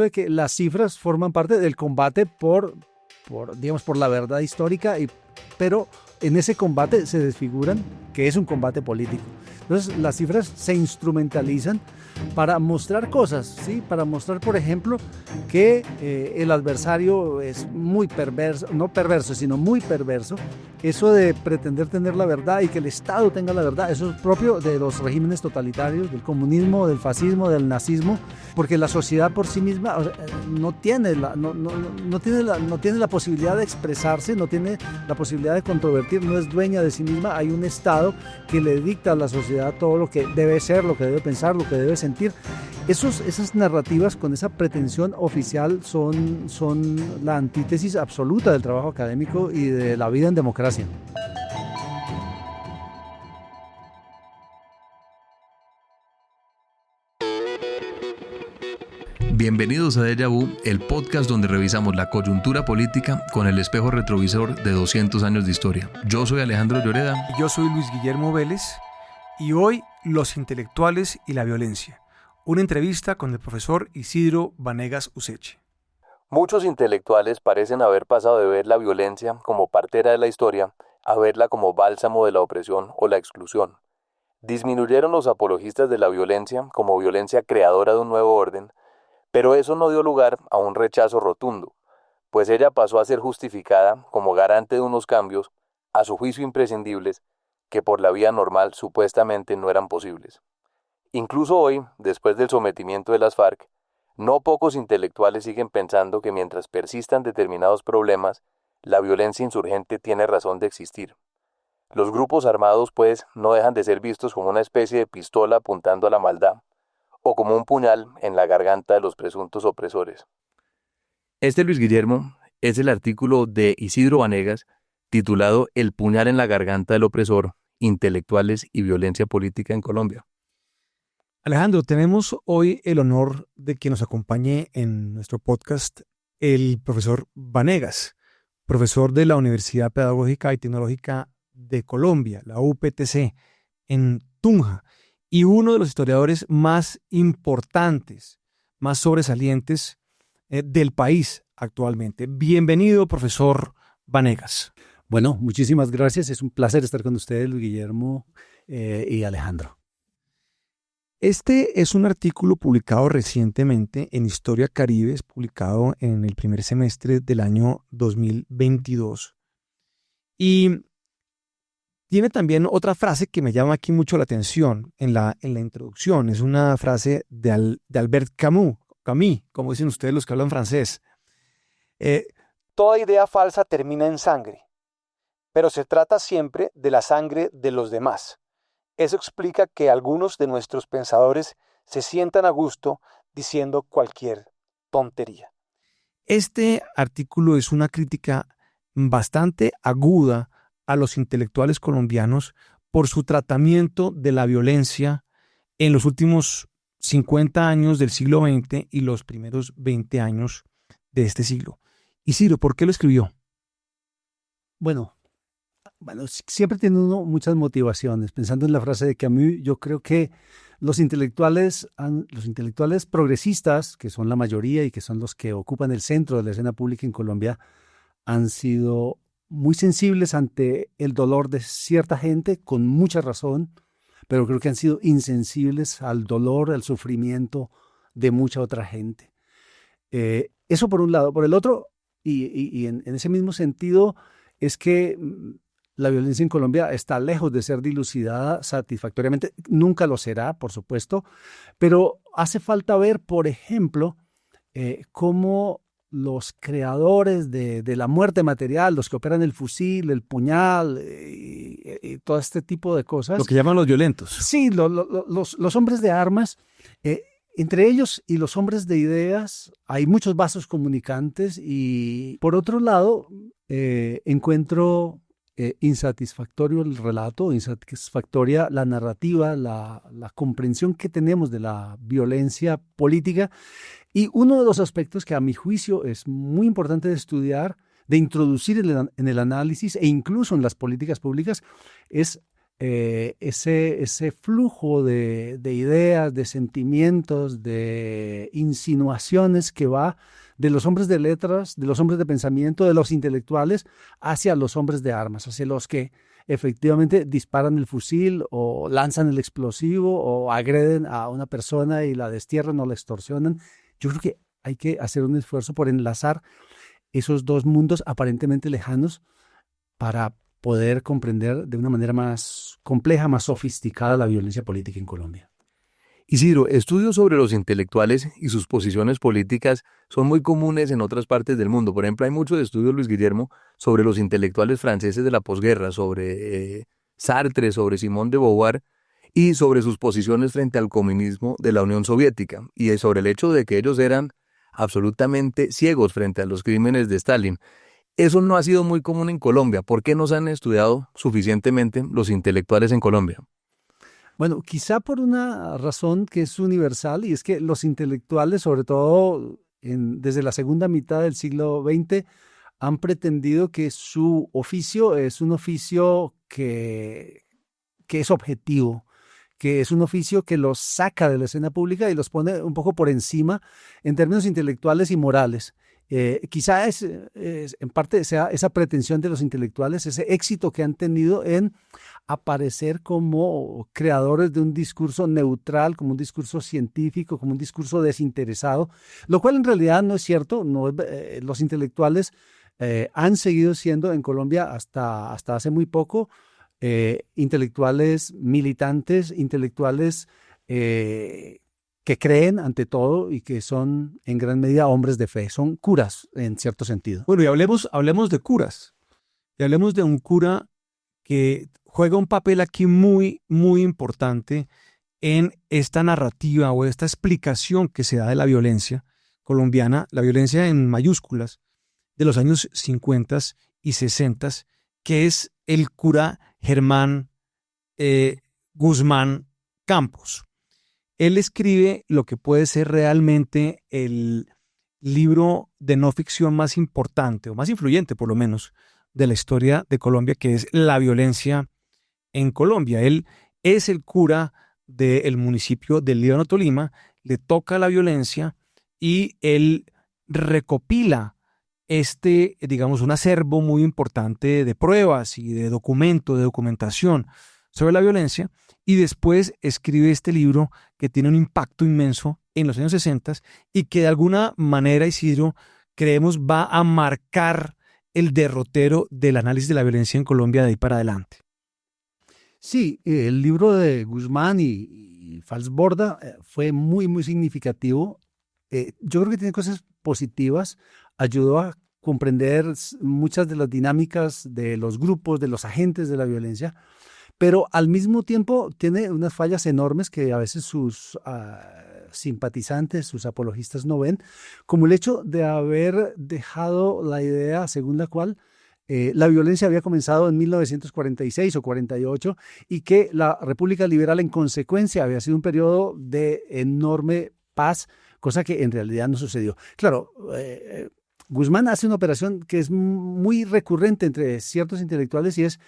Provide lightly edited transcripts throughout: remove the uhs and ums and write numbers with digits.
de que las cifras forman parte del combate digamos, por la verdad histórica, pero en ese combate se desfiguran que es un combate político. Entonces las cifras se instrumentalizan para mostrar cosas, ¿sí? Para mostrar, por ejemplo, que el adversario es muy perverso, no perverso, sino muy perverso. Eso de pretender tener la verdad y que el Estado tenga la verdad, eso es propio de los regímenes totalitarios, del comunismo, del fascismo, del nazismo, porque la sociedad por sí misma, o sea, no tiene la posibilidad de expresarse, no tiene la posibilidad de controvertir, no es dueña de sí misma. Hay un Estado que le dicta a la sociedad todo lo que debe ser, lo que debe pensar, lo que debe sentir. Esas narrativas con esa pretensión oficial son la antítesis absoluta del trabajo académico y de la vida en democracia. Bienvenidos a Deja Vu, el podcast donde revisamos la coyuntura política con el espejo retrovisor de 200 años de historia. Yo soy Alejandro Lloreda. Y yo soy Luis Guillermo Vélez. Y hoy, los intelectuales y la violencia. Una entrevista con el profesor Isidro Vanegas Useche. Muchos intelectuales parecen haber pasado de ver la violencia como partera de la historia a verla como bálsamo de la opresión o la exclusión. Disminuyeron los apologistas de la violencia como violencia creadora de un nuevo orden, pero eso no dio lugar a un rechazo rotundo, pues ella pasó a ser justificada como garante de unos cambios, a su juicio imprescindibles, que por la vía normal supuestamente no eran posibles. Incluso hoy, después del sometimiento de las FARC, no pocos intelectuales siguen pensando que mientras persistan determinados problemas, la violencia insurgente tiene razón de existir. Los grupos armados, pues, no dejan de ser vistos como una especie de pistola apuntando a la maldad, o como un puñal en la garganta de los presuntos opresores. Luis Guillermo, es el artículo de Isidro Vanegas, titulado El puñal en la garganta del opresor, intelectuales y violencia política en Colombia. Alejandro, tenemos hoy el honor de que nos acompañe en nuestro podcast el profesor Vanegas, profesor de la Universidad Pedagógica y Tecnológica de Colombia, la UPTC, en Tunja, y uno de los historiadores más importantes, más sobresalientes del país actualmente. Bienvenido, profesor Vanegas. Bueno, muchísimas gracias. Es un placer estar con ustedes, Luis Guillermo y Alejandro. Este es un artículo publicado recientemente en Historia Caribe, publicado en el primer semestre del año 2022. Y tiene también otra frase que me llama aquí mucho la atención en la introducción. Es una frase de Albert Camus, como dicen ustedes los que hablan francés. Toda idea falsa termina en sangre, pero se trata siempre de la sangre de los demás. Eso explica que algunos de nuestros pensadores se sientan a gusto diciendo cualquier tontería. Este artículo es una crítica bastante aguda a los intelectuales colombianos por su tratamiento de la violencia en los últimos 50 años del siglo XX y los primeros 20 años de este siglo. Isidro, ¿por qué lo escribió? Bueno, siempre tiene uno muchas motivaciones. Pensando en la frase de Camus, yo creo que los intelectuales progresistas, que son la mayoría y que son los que ocupan el centro de la escena pública en Colombia, han sido muy sensibles ante el dolor de cierta gente, con mucha razón, pero creo que han sido insensibles al dolor, al sufrimiento de mucha otra gente. Eso por un lado. Por el otro, y en ese mismo sentido, es que la violencia en Colombia está lejos de ser dilucidada satisfactoriamente. Nunca lo será, por supuesto, pero hace falta ver, por ejemplo, cómo los creadores de la muerte material, los que operan el fusil, el puñal y todo este tipo de cosas. Lo que llaman los violentos. Sí, los hombres de armas, entre ellos y los hombres de ideas, hay muchos vasos comunicantes y, por otro lado, encuentro insatisfactorio el relato, insatisfactoria la narrativa, la comprensión que tenemos de la violencia política. Y uno de los aspectos que a mi juicio es muy importante de estudiar, de introducir en el análisis e incluso en las políticas públicas, es ese flujo de ideas, de sentimientos, de insinuaciones que va de los hombres de letras, de los hombres de pensamiento, de los intelectuales, hacia los hombres de armas, hacia los que efectivamente disparan el fusil o lanzan el explosivo o agreden a una persona y la destierran o la extorsionan. Yo creo que hay que hacer un esfuerzo por enlazar esos dos mundos aparentemente lejanos para poder comprender de una manera más compleja, más sofisticada la violencia política en Colombia. Isidro, estudios sobre los intelectuales y sus posiciones políticas son muy comunes en otras partes del mundo. Por ejemplo, hay muchos estudios, Luis Guillermo, sobre los intelectuales franceses de la posguerra, sobre Sartre, sobre Simone de Beauvoir y sobre sus posiciones frente al comunismo de la Unión Soviética y sobre el hecho de que ellos eran absolutamente ciegos frente a los crímenes de Stalin. Eso no ha sido muy común en Colombia. ¿Por qué no se han estudiado suficientemente los intelectuales en Colombia? Bueno, quizá por una razón que es universal, y es que los intelectuales, sobre todo desde la segunda mitad del siglo XX, han pretendido que su oficio es un oficio que es objetivo, que es un oficio que los saca de la escena pública y los pone un poco por encima en términos intelectuales y morales. Quizá en parte sea esa pretensión de los intelectuales, ese éxito que han tenido en aparecer como creadores de un discurso neutral, como un discurso científico, como un discurso desinteresado, lo cual en realidad no es cierto. Los intelectuales han seguido siendo en Colombia hasta hace muy poco intelectuales militantes, intelectuales que creen ante todo y que son en gran medida hombres de fe, son curas en cierto sentido. Bueno, y hablemos de curas, y hablemos de un cura que juega un papel aquí muy, muy importante en esta narrativa o esta explicación que se da de la violencia colombiana, la violencia en mayúsculas, de los años 50 y 60, que es el cura Germán Guzmán Campos. Él escribe lo que puede ser realmente el libro de no ficción más importante, o más influyente por lo menos, de la historia de Colombia, que es La violencia en Colombia. Él es el cura del municipio de Líbano, Tolima, le toca la violencia y él recopila digamos, un acervo muy importante de pruebas y de documentación sobre la violencia, y después escribe este libro que tiene un impacto inmenso en los años 60 y que de alguna manera, Isidro, creemos va a marcar el derrotero del análisis de la violencia en Colombia de ahí para adelante. Sí, el libro de Guzmán y Falsborda fue muy, muy significativo. Yo creo que tiene cosas positivas, ayudó a comprender muchas de las dinámicas de los grupos, de los agentes de la violencia, pero al mismo tiempo tiene unas fallas enormes que a veces sus simpatizantes, sus apologistas no ven, como el hecho de haber dejado la idea según la cual la violencia había comenzado en 1946 o 48 y que la República Liberal en consecuencia había sido un periodo de enorme paz, cosa que en realidad no sucedió. Claro, Guzmán hace una operación que es muy recurrente entre ciertos intelectuales y es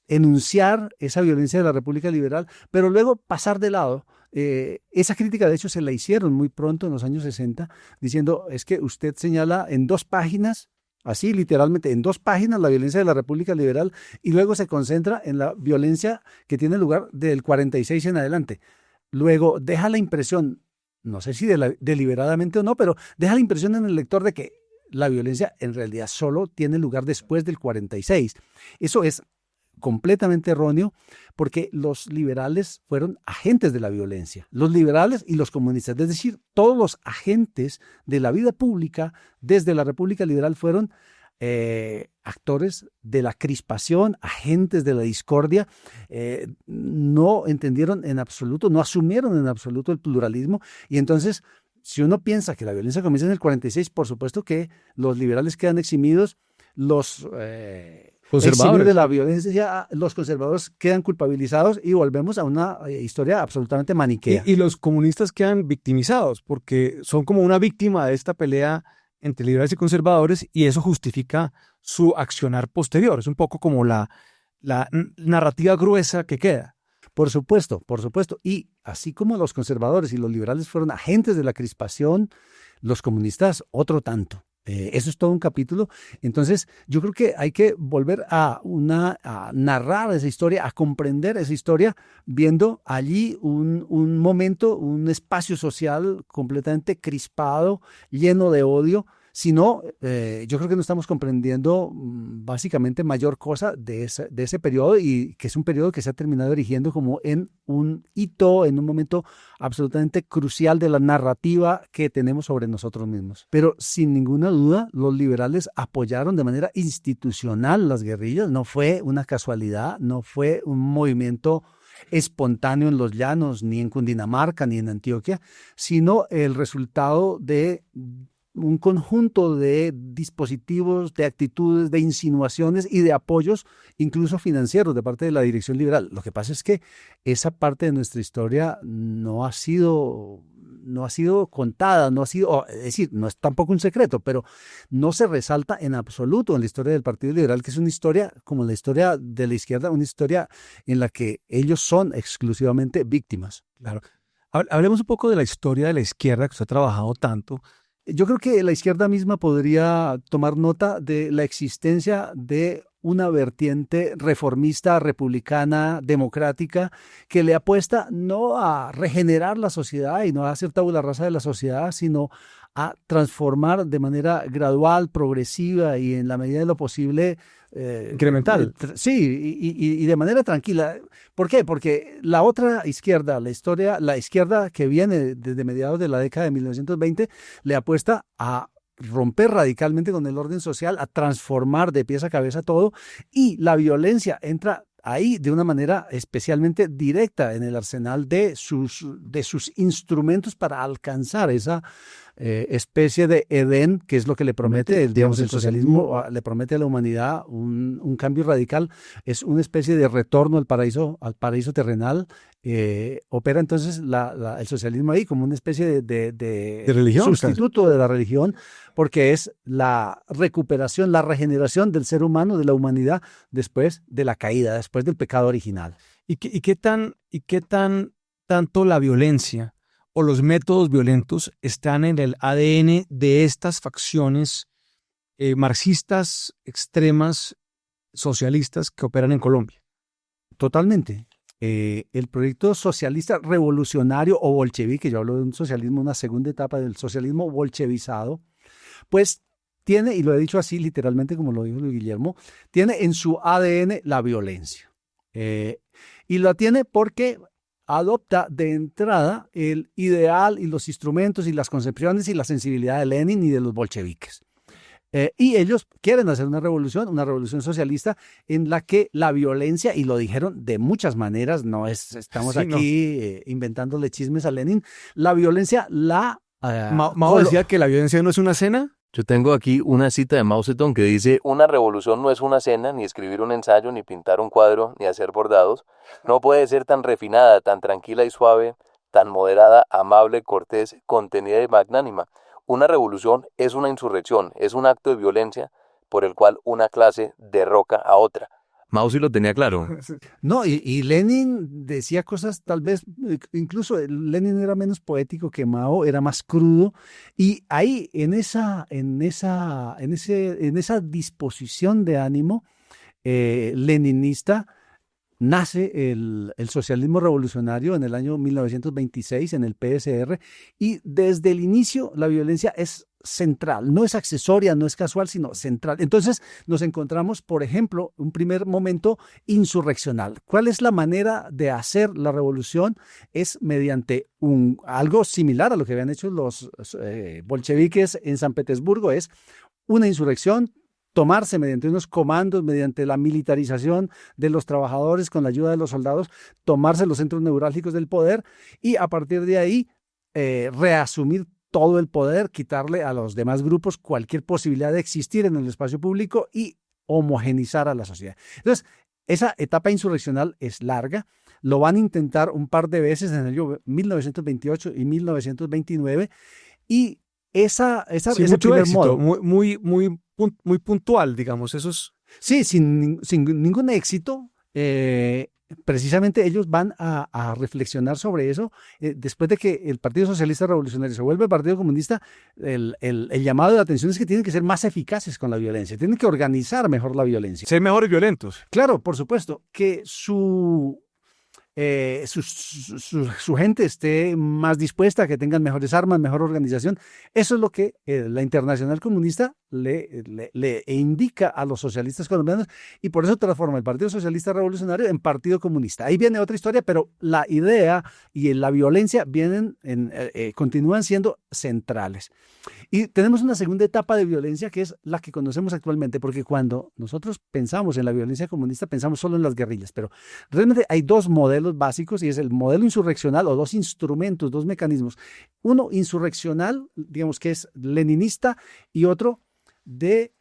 enunciar esa violencia de la República Liberal, pero luego pasar de lado. Esa crítica, de hecho, se la hicieron muy pronto en los años 60, diciendo, es que usted señala en 2 páginas, así literalmente, en 2 páginas la violencia de la República Liberal y luego se concentra en la violencia que tiene lugar del 46 en adelante. Luego deja la impresión, no sé si deliberadamente o no, pero deja la impresión en el lector de que la violencia en realidad solo tiene lugar después del 46. Eso es completamente erróneo, porque los liberales fueron agentes de la violencia, los liberales y los comunistas, es decir, todos los agentes de la vida pública desde la República Liberal fueron actores de la crispación, agentes de la discordia, no entendieron en absoluto, no asumieron en absoluto el pluralismo, y entonces si uno piensa que la violencia comienza en el 46, por supuesto que los liberales quedan eximidos, los conservadores de la violencia, los conservadores quedan culpabilizados y volvemos a una historia absolutamente maniquea. Y los comunistas quedan victimizados porque son como una víctima de esta pelea entre liberales y conservadores y eso justifica su accionar posterior. Es un poco como la la narrativa gruesa que queda. Por supuesto, por supuesto. Y así como los conservadores y los liberales fueron agentes de la crispación, los comunistas otro tanto. Eso es todo un capítulo. Entonces, yo creo que hay que volver a narrar esa historia, a comprender esa historia, viendo allí un momento, un espacio social completamente crispado, lleno de odio. Si no, yo creo que no estamos comprendiendo básicamente mayor cosa de ese periodo, y que es un periodo que se ha terminado erigiendo como en un hito, en un momento absolutamente crucial de la narrativa que tenemos sobre nosotros mismos. Pero sin ninguna duda, los liberales apoyaron de manera institucional las guerrillas. No fue una casualidad, no fue un movimiento espontáneo en los llanos, ni en Cundinamarca, ni en Antioquia, sino el resultado de un conjunto de dispositivos, de actitudes, de insinuaciones y de apoyos, incluso financieros, de parte de la dirección liberal. Lo que pasa es que esa parte de nuestra historia no ha sido contada, es decir, no es tampoco un secreto, pero no se resalta en absoluto en la historia del Partido Liberal, que es una historia como la historia de la izquierda, una historia en la que ellos son exclusivamente víctimas. Claro. Hablemos un poco de la historia de la izquierda, que usted ha trabajado tanto. Yo creo que la izquierda misma podría tomar nota de la existencia de una vertiente reformista, republicana, democrática, que le apuesta no a regenerar la sociedad y no a hacer tabula rasa de la sociedad, sino a transformar de manera gradual, progresiva y en la medida de lo posible incremental. Sí, y de manera tranquila. ¿Por qué? Porque la otra izquierda, la izquierda que viene desde mediados de la década de 1920, le apuesta a romper radicalmente con el orden social, a transformar de pies a cabeza todo, y la violencia entra ahí de una manera especialmente directa en el arsenal de sus instrumentos para alcanzar esa especie de Edén, que es lo que le promete, el socialismo le promete a la humanidad un cambio radical, es una especie de retorno al paraíso terrenal. Opera entonces el socialismo ahí como una especie de religión, sustituto casi de la religión, porque es la recuperación, la regeneración del ser humano, de la humanidad, después de la caída, después del pecado original. ¿Y qué tanto la violencia o los métodos violentos están en el ADN de estas facciones marxistas, extremas, socialistas que operan en Colombia? Totalmente. El proyecto socialista revolucionario o bolchevique, yo hablo de un socialismo, una segunda etapa del socialismo bolchevizado, pues tiene, y lo he dicho así literalmente como lo dijo Luis Guillermo, tiene en su ADN la violencia. Y la tiene porque adopta de entrada el ideal y los instrumentos y las concepciones y la sensibilidad de Lenin y de los bolcheviques. Y ellos quieren hacer una revolución socialista en la que la violencia, y lo dijeron de muchas maneras, estamos aquí inventándole chismes a Lenin, la violencia Mao decía que la violencia no es una cena. Yo tengo aquí una cita de Mao Zedong que dice: una revolución no es una cena, ni escribir un ensayo, ni pintar un cuadro, ni hacer bordados. No puede ser tan refinada, tan tranquila y suave, tan moderada, amable, cortés, contenida y magnánima. Una revolución es una insurrección, es un acto de violencia por el cual una clase derroca a otra. Mao sí lo tenía claro. No, y Lenin decía cosas tal vez, incluso Lenin era menos poético que Mao, era más crudo, y ahí en esa disposición de ánimo leninista nace el socialismo revolucionario en el año 1926 en el PSR, y desde el inicio la violencia es central, no es accesoria, no es casual, sino central. Entonces nos encontramos, por ejemplo, un primer momento insurreccional. ¿Cuál es la manera de hacer la revolución? Es mediante algo similar a lo que habían hecho los bolcheviques en San Petersburgo, es una insurrección, tomarse mediante unos comandos, mediante la militarización de los trabajadores con la ayuda de los soldados, tomarse los centros neurálgicos del poder y a partir de ahí reasumir todo el poder, quitarle a los demás grupos cualquier posibilidad de existir en el espacio público y homogenizar a la sociedad. Entonces, esa etapa insurreccional es larga, lo van a intentar un par de veces en el año 1928 y 1929 y ese mucho primer éxito, modo muy puntual, digamos, esos Sí, sin ningún éxito. Precisamente ellos van a reflexionar sobre eso. Después de que el Partido Socialista Revolucionario se vuelve el Partido Comunista, el llamado de atención es que tienen que ser más eficaces con la violencia, tienen que organizar mejor la violencia. Ser mejores violentos. Claro, por supuesto, que su gente esté más dispuesta, que tengan mejores armas, mejor organización. Eso es lo que la Internacional Comunista le indica a los socialistas colombianos, y por eso transforma el Partido Socialista Revolucionario en Partido Comunista. Ahí viene otra historia, pero la idea y la violencia continúan siendo centrales. Y tenemos una segunda etapa de violencia que es la que conocemos actualmente, porque cuando nosotros pensamos en la violencia comunista pensamos solo en las guerrillas, pero realmente hay dos modelos básicos, y es el modelo insurreccional, o dos instrumentos, dos mecanismos. Uno insurreccional, digamos que es leninista, y otro de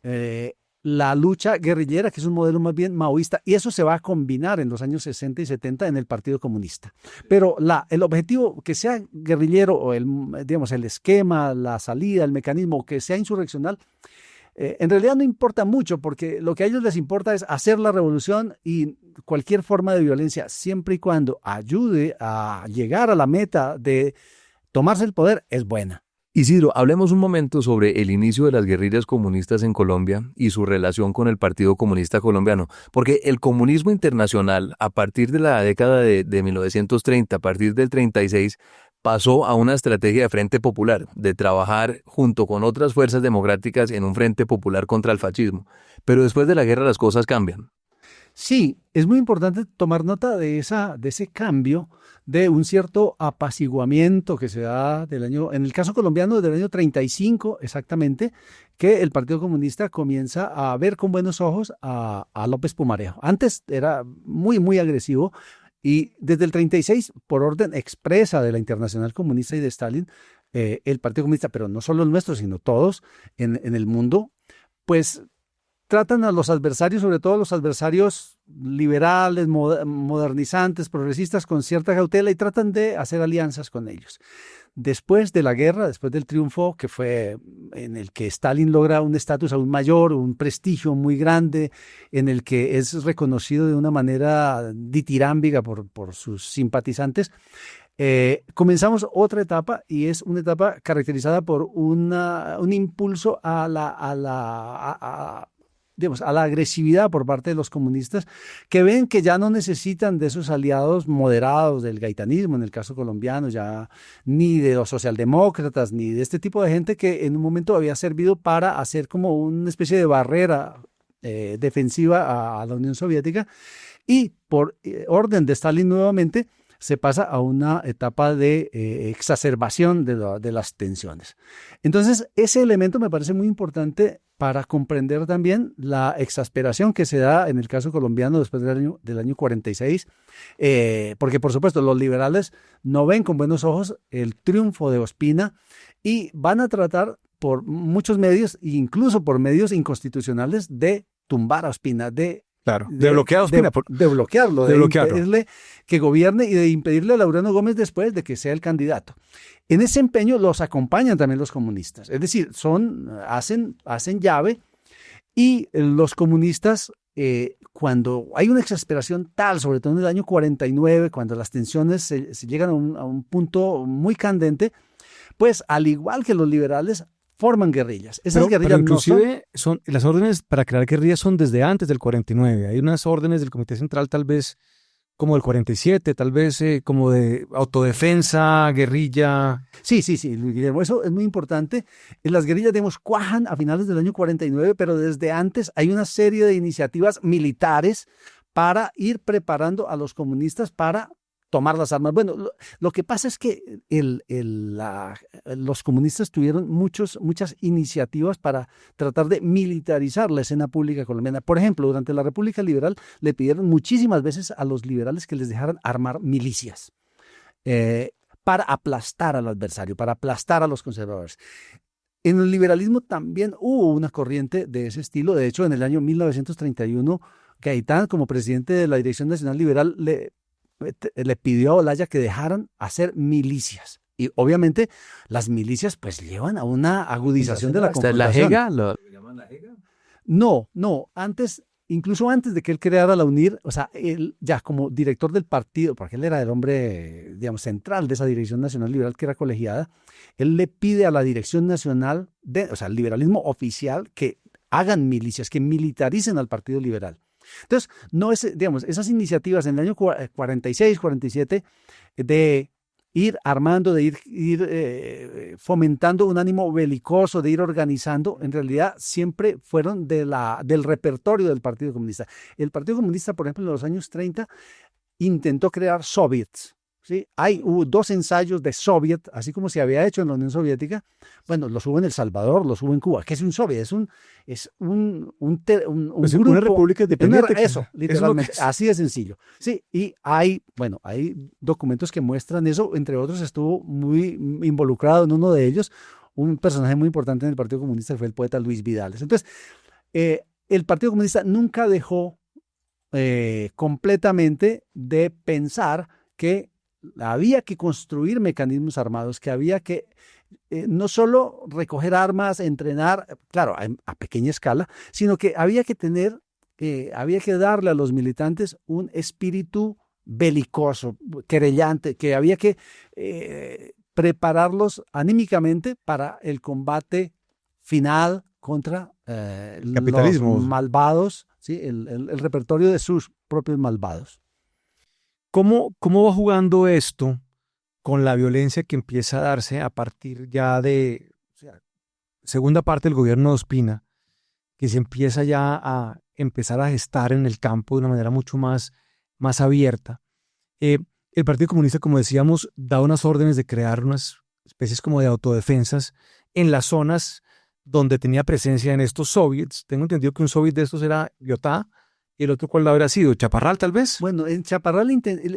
la lucha guerrillera, que es un modelo más bien maoísta, y eso se va a combinar en los años 60 y 70 en el Partido Comunista. Pero el objetivo, que sea guerrillero, o el esquema, la salida, el mecanismo, que sea insurreccional, en realidad no importa mucho, porque lo que a ellos les importa es hacer la revolución, y cualquier forma de violencia, siempre y cuando ayude a llegar a la meta de tomarse el poder, es buena. Isidro, hablemos un momento sobre el inicio de las guerrillas comunistas en Colombia y su relación con el Partido Comunista Colombiano, porque el comunismo internacional, a partir de la década de 1930, a partir del 36, pasó a una estrategia de frente popular, de trabajar junto con otras fuerzas democráticas en un frente popular contra el fascismo. Pero después de la guerra las cosas cambian. Sí, es muy importante tomar nota de ese cambio, de un cierto apaciguamiento que se da en el caso colombiano, desde el año 35 exactamente, que el Partido Comunista comienza a ver con buenos ojos a López Pumarejo. Antes era muy, muy agresivo, y desde el 36, por orden expresa de la Internacional Comunista y de Stalin, el Partido Comunista, pero no solo el nuestro, sino todos en el mundo, pues tratan a los adversarios, sobre todo a los adversarios liberales, modernizantes, progresistas, con cierta cautela, y tratan de hacer alianzas con ellos. Después de la guerra, después del triunfo, que fue en el que Stalin logra un estatus aún mayor, un prestigio muy grande, en el que es reconocido de una manera ditirámbica por sus simpatizantes, comenzamos otra etapa, y es una etapa caracterizada por un impulso a la agresividad por parte de los comunistas, que ven que ya no necesitan de esos aliados moderados del gaitanismo, en el caso colombiano, ya ni de los socialdemócratas, ni de este tipo de gente que en un momento había servido para hacer como una especie de barrera defensiva a la Unión Soviética, y por orden de Stalin nuevamente se pasa a una etapa de exacerbación de las tensiones. Entonces, ese elemento me parece muy importante para comprender también la exasperación que se da en el caso colombiano después del año 46, porque por supuesto los liberales no ven con buenos ojos el triunfo de Ospina, y van a tratar por muchos medios, incluso por medios inconstitucionales, de tumbar a Ospina, de bloquear a Ospina. De bloquearlo, de impedirle que gobierne, y de impedirle a Laureano Gómez después de que sea el candidato. En ese empeño los acompañan también los comunistas, es decir, hacen llave, y los comunistas, cuando hay una exasperación tal, sobre todo en el año 49, cuando las tensiones se llegan a un punto muy candente, pues al igual que los liberales, forman guerrillas. Esas guerrillas pero inclusive las órdenes para crear guerrillas son desde antes del 49. Hay unas órdenes del Comité Central tal vez como del 47, tal vez como de autodefensa, guerrilla. Sí, Guillermo, eso es muy importante. Las guerrillas, cuajan a finales del año 49, pero desde antes hay una serie de iniciativas militares para ir preparando a los comunistas para tomar las armas. Bueno, lo que pasa es que los comunistas tuvieron muchas iniciativas para tratar de militarizar la escena pública colombiana. Por ejemplo, durante la República Liberal le pidieron muchísimas veces a los liberales que les dejaran armar milicias para aplastar al adversario, para aplastar a los conservadores. En el liberalismo también hubo una corriente de ese estilo. De hecho, en el año 1931, Gaitán, como presidente de la Dirección Nacional Liberal, le pidió a Olaya que dejaran hacer milicias. Y obviamente las milicias pues llevan a una agudización de la confrontación. ¿La JEGA? ¿Lo llaman la JEGA? No. Antes incluso antes de que él creara la UNIR, o sea, él ya como director del partido, porque él era el hombre, digamos, central de esa Dirección Nacional Liberal que era colegiada, él le pide a la Dirección Nacional, o sea, el liberalismo oficial, que hagan milicias, que militaricen al Partido Liberal. Entonces, no es, digamos, esas iniciativas en el año 46, 47, de ir armando, de ir fomentando un ánimo belicoso, de ir organizando, en realidad siempre fueron del repertorio del Partido Comunista. El Partido Comunista, por ejemplo, en los años 30, intentó crear soviets. ¿Sí? Hubo 2 ensayos de soviet, así como se había hecho en la Unión Soviética. Bueno, los hubo en El Salvador, los hubo en Cuba. ¿Qué es un soviet? Es un grupo, una república independiente. Eso, literalmente, así de sencillo. Sí, y hay documentos que muestran eso. Entre otros, estuvo muy involucrado en uno de ellos un personaje muy importante en el Partido Comunista, que fue el poeta Luis Vidales. Entonces, el Partido Comunista nunca dejó completamente de pensar que había que construir mecanismos armados, que había que no solo recoger armas, entrenar, claro, a pequeña escala, sino que había que darle a los militantes un espíritu belicoso, querellante, que había que prepararlos anímicamente para el combate final contra los malvados, ¿sí? el repertorio de sus propios malvados. ¿Cómo va jugando esto con la violencia que empieza a darse a partir ya de segunda parte del gobierno de Ospina, que se empieza ya a empezar a gestar en el campo de una manera mucho más abierta? El Partido Comunista, como decíamos, da unas órdenes de crear unas especies como de autodefensas en las zonas donde tenía presencia en estos soviets. Tengo entendido que un soviet de estos era Liotá. ¿Y el otro cuál habrá sido? ¿Chaparral, tal vez? Bueno, en Chaparral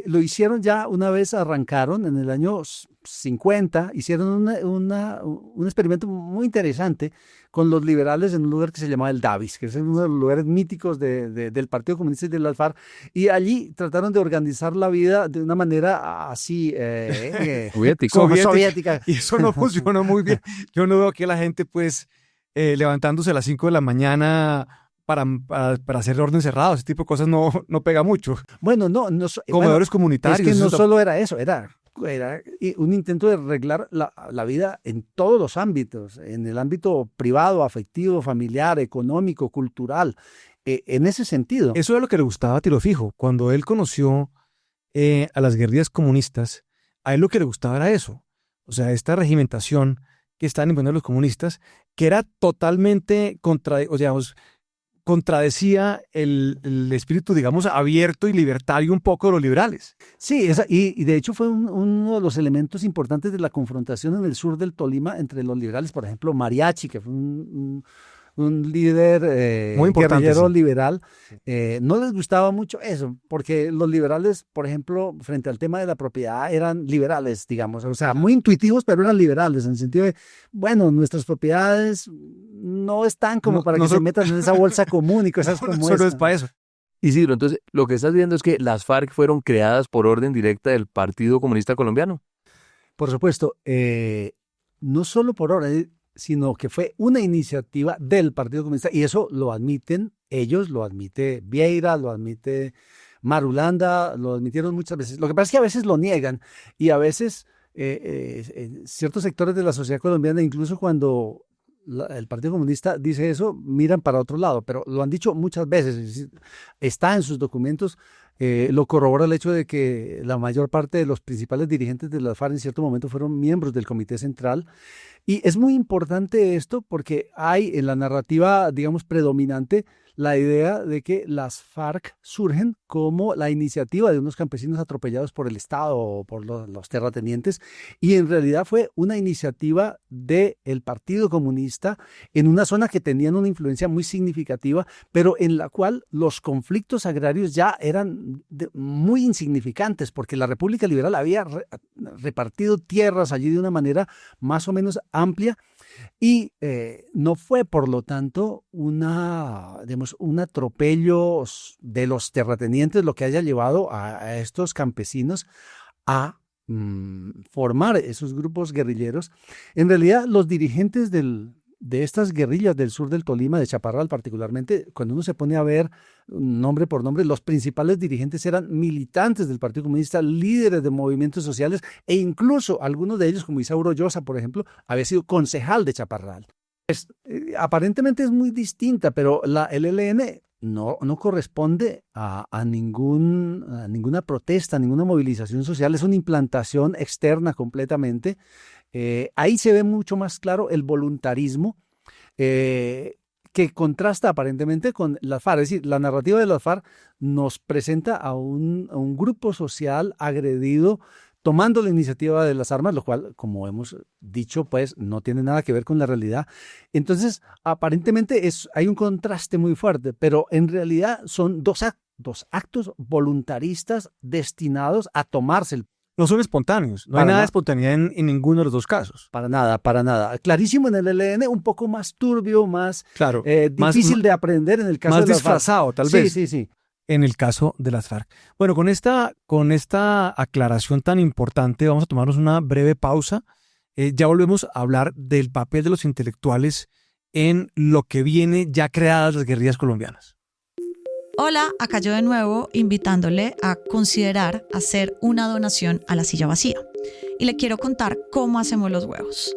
lo hicieron ya una vez, arrancaron en el año 50, hicieron un experimento muy interesante con los liberales en un lugar que se llamaba el Davis, que es uno de los lugares míticos del Partido Comunista y del FARC, y allí trataron de organizar la vida de una manera así soviética. Y eso no funcionó muy bien. Yo no veo que la gente, pues, levantándose a las 5 de la mañana para hacer orden cerrado, ese tipo de cosas no pega mucho. Bueno, no comedores comunitarios. Es que no solo era eso, era un intento de arreglar la vida en todos los ámbitos, en el ámbito privado, afectivo, familiar, económico, cultural, en ese sentido. Eso es lo que le gustaba a Tiro Fijo. Cuando él conoció a las guerrillas comunistas, a él lo que le gustaba era eso. O sea, esta regimentación que estaban imponiendo los comunistas, que era totalmente contradecía el espíritu, digamos, abierto y libertario un poco de los liberales. Sí, y de hecho fue uno de los elementos importantes de la confrontación en el sur del Tolima entre los liberales, por ejemplo, Mariachi, que fue un líder muy importante, guerrillero sí. liberal, no les gustaba mucho eso, porque los liberales, por ejemplo, frente al tema de la propiedad, eran liberales, digamos, o sea, muy intuitivos, pero eran liberales, en el sentido de, bueno, nuestras propiedades no están como para que se metan en esa bolsa común y cosas como solo esa. Es para eso. Isidro, entonces, lo que estás viendo es que las FARC fueron creadas por orden directa del Partido Comunista Colombiano. Por supuesto, no solo por orden, sino que fue una iniciativa del Partido Comunista, y eso lo admiten ellos, lo admite Vieira, lo admite Marulanda, lo admitieron muchas veces. Lo que pasa es que a veces lo niegan, y a veces ciertos sectores de la sociedad colombiana, incluso cuando el Partido Comunista dice eso, miran para otro lado, pero lo han dicho muchas veces, es decir, está en sus documentos. Lo corrobora el hecho de que la mayor parte de los principales dirigentes de la FARC en cierto momento fueron miembros del Comité Central. Y es muy importante esto porque hay en la narrativa, digamos, predominante la idea de que las FARC surgen como la iniciativa de unos campesinos atropellados por el Estado o por los terratenientes, y en realidad fue una iniciativa del Partido Comunista en una zona que tenían una influencia muy significativa, pero en la cual los conflictos agrarios ya eran muy insignificantes, porque la República Liberal había repartido tierras allí de una manera más o menos amplia, y no fue, por lo tanto, un atropello de los terratenientes lo que haya llevado a estos campesinos a formar esos grupos guerrilleros. En realidad, los dirigentes del de estas guerrillas del sur del Tolima, de Chaparral particularmente, cuando uno se pone a ver nombre por nombre, los principales dirigentes eran militantes del Partido Comunista, líderes de movimientos sociales, e incluso algunos de ellos, como Isauro Llosa, por ejemplo, había sido concejal de Chaparral. Aparentemente es muy distinta, pero el ELN no corresponde a ninguna protesta, a ninguna movilización social, es una implantación externa completamente. Ahí se ve mucho más claro el voluntarismo que contrasta aparentemente con las FARC. Es decir, la narrativa de las FARC nos presenta a un grupo social agredido tomando la iniciativa de las armas, lo cual, como hemos dicho, pues no tiene nada que ver con la realidad. Entonces, aparentemente hay un contraste muy fuerte, pero en realidad son dos actos voluntaristas destinados a tomarse el. No son espontáneos, no hay nada de espontaneidad en ninguno de los dos casos. Para nada, para nada. Clarísimo en el ELN, un poco más turbio, más claro, difícil de aprender en el caso de las FARC. Más disfrazado, tal vez. Sí. En el caso de las FARC. Bueno, con esta aclaración tan importante, vamos a tomarnos una breve pausa. Ya volvemos a hablar del papel de los intelectuales en lo que viene ya creadas las guerrillas colombianas. Hola, acá yo de nuevo invitándole a considerar hacer una donación a La Silla Vacía. Y le quiero contar cómo hacemos los huevos.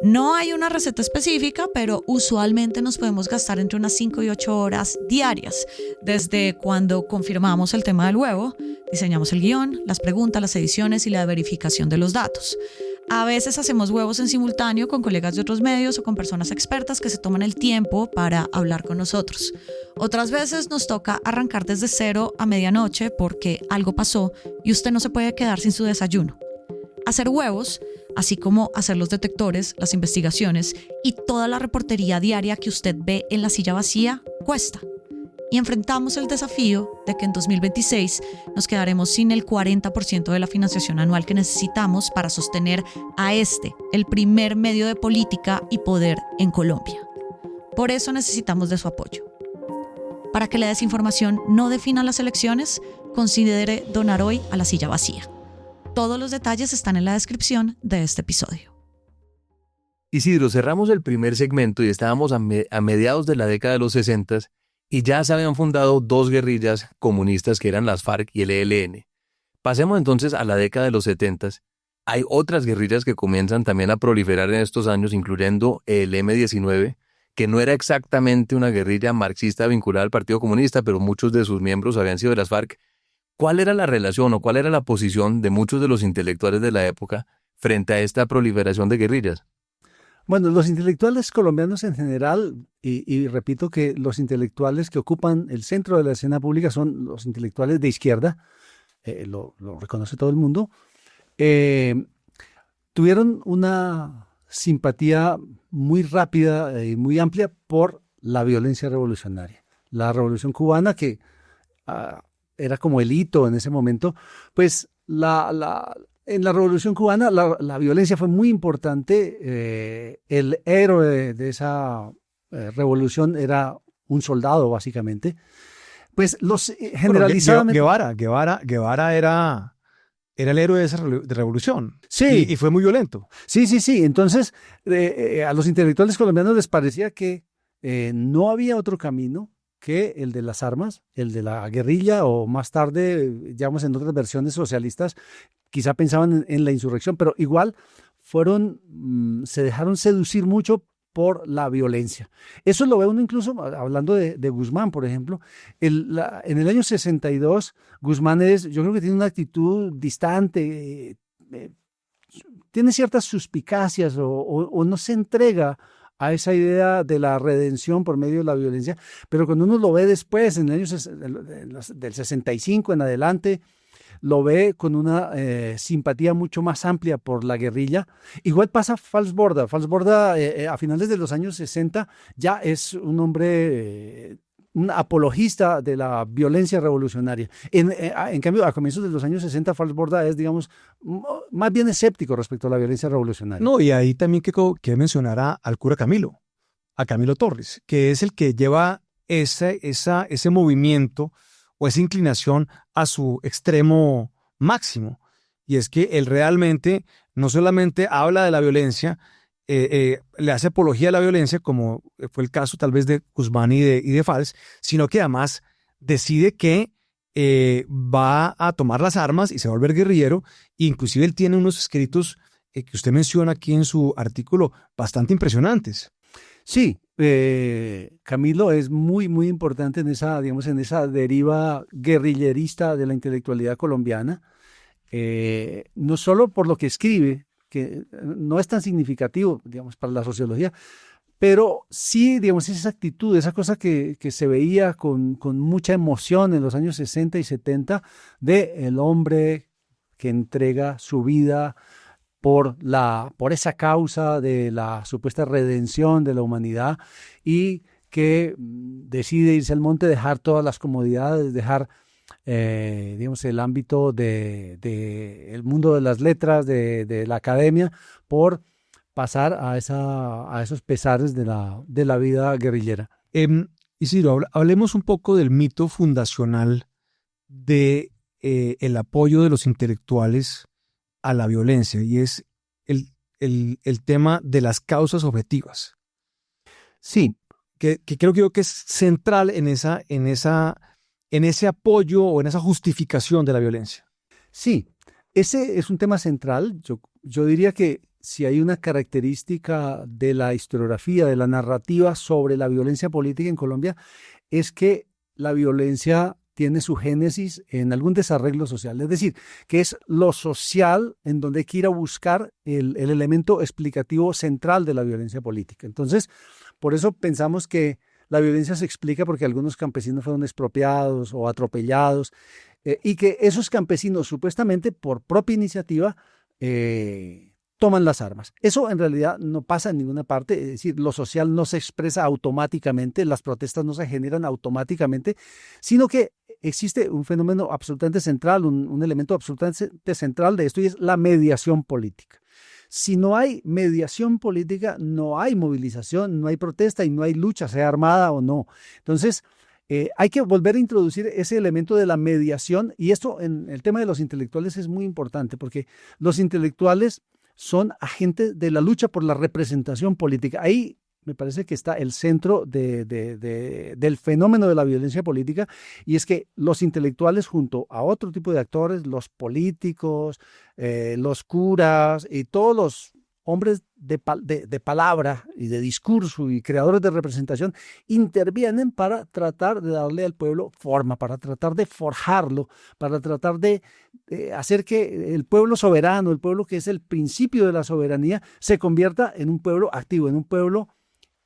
No hay una receta específica, pero usualmente nos podemos gastar entre unas 5 y 8 horas diarias, desde cuando confirmamos el tema del huevo, diseñamos el guión, las preguntas, las ediciones y la verificación de los datos. A veces hacemos huevos en simultáneo con colegas de otros medios o con personas expertas que se toman el tiempo para hablar con nosotros. Otras veces nos toca arrancar desde cero a medianoche porque algo pasó y usted no se puede quedar sin su desayuno. Hacer huevos, así como hacer los detectores, las investigaciones y toda la reportería diaria que usted ve en La Silla Vacía, cuesta. Y enfrentamos el desafío de que en 2026 nos quedaremos sin el 40% de la financiación anual que necesitamos para sostener a el primer medio de política y poder en Colombia. Por eso necesitamos de su apoyo. Para que la desinformación no defina las elecciones, considere donar hoy a La Silla Vacía. Todos los detalles están en la descripción de este episodio. Isidro, cerramos el primer segmento y estábamos a mediados de la década de los 60 y ya se habían fundado dos guerrillas comunistas que eran las FARC y el ELN. Pasemos entonces a la década de los 70. Hay otras guerrillas que comienzan también a proliferar en estos años, incluyendo el M-19, que no era exactamente una guerrilla marxista vinculada al Partido Comunista, pero muchos de sus miembros habían sido de las FARC. ¿Cuál era la relación o cuál era la posición de muchos de los intelectuales de la época frente a esta proliferación de guerrillas? Bueno, los intelectuales colombianos en general, y repito que los intelectuales que ocupan el centro de la escena pública son los intelectuales de izquierda, lo reconoce todo el mundo, tuvieron una simpatía muy rápida y muy amplia por la violencia revolucionaria. La revolución cubana, que era como el hito en ese momento, pues en la revolución cubana la violencia fue muy importante. El héroe de esa revolución era un soldado, básicamente. Pues generalizadamente. Guevara era el héroe de esa revolución. Sí. Y fue muy violento. Sí. Entonces, a los intelectuales colombianos les parecía que no había otro camino que el de las armas, el de la guerrilla, o más tarde, digamos, en otras versiones socialistas, quizá pensaban en la insurrección, pero igual se dejaron seducir mucho por la violencia. Eso lo ve uno incluso hablando de Guzmán, por ejemplo. En el año 62, Guzmán yo creo que tiene una actitud distante, tiene ciertas suspicacias o no se entrega a esa idea de la redención por medio de la violencia, pero cuando uno lo ve después, en el año del 65 en adelante, lo ve con una simpatía mucho más amplia por la guerrilla. Igual pasa Falsborda. Falsborda a finales de los años 60 ya es un hombre, un apologista de la violencia revolucionaria. En cambio, a comienzos de los años 60, Falsborda es, digamos, más bien escéptico respecto a la violencia revolucionaria. No, y ahí también que mencionar al cura Camilo, a Camilo Torres, que es el que lleva ese movimiento o esa inclinación a su extremo máximo. Y es que él realmente no solamente habla de la violencia le hace apología a la violencia, como fue el caso tal vez de Guzmán y de Valls, sino que además decide que va a tomar las armas y se va a volver guerrillero. Inclusive él tiene unos escritos que usted menciona aquí en su artículo bastante impresionantes. Sí, Camilo es muy, muy importante en esa, digamos, en esa deriva guerrillerista de la intelectualidad colombiana, no solo por lo que escribe, que no es tan significativo, digamos, para la sociología, pero sí, digamos, esa actitud, esa cosa que se veía con mucha emoción en los años 60 y 70 de el hombre que entrega su vida por esa causa de la supuesta redención de la humanidad y que decide irse al monte, dejar todas las comodidades, dejar digamos, el ámbito el mundo de las letras, de la academia, por pasar a esos pesares de la vida guerrillera. Isidro, hablemos un poco del mito fundacional de el apoyo de los intelectuales a la violencia, y es el tema de las causas objetivas. Sí. Que creo que es central en ese apoyo o en esa justificación de la violencia. Sí, ese es un tema central. Yo diría que si hay una característica de la historiografía, de la narrativa sobre la violencia política en Colombia, es que la violencia tiene su génesis en algún desarreglo social, es decir, que es lo social en donde hay que ir a buscar el elemento explicativo central de la violencia política. Entonces, por eso pensamos que la violencia se explica porque algunos campesinos fueron expropiados o atropellados, y que esos campesinos supuestamente por propia iniciativa toman las armas. Eso en realidad no pasa en ninguna parte, es decir, lo social no se expresa automáticamente, las protestas no se generan automáticamente, sino que existe un fenómeno absolutamente central, un elemento absolutamente central de esto, y es la mediación política. Si no hay mediación política, no hay movilización, no hay protesta y no hay lucha, sea armada o no. Entonces, hay que volver a introducir ese elemento de la mediación, y esto en el tema de los intelectuales es muy importante, porque los intelectuales son agentes de la lucha por la representación política. Ahí me parece que está el centro del fenómeno de la violencia política, y es que los intelectuales, junto a otro tipo de actores, los políticos, los curas y todos los hombres de palabra y de discurso y creadores de representación, intervienen para tratar de darle al pueblo forma, para tratar de forjarlo, para tratar de hacer que el pueblo soberano, el pueblo que es el principio de la soberanía, se convierta en un pueblo activo, en un pueblo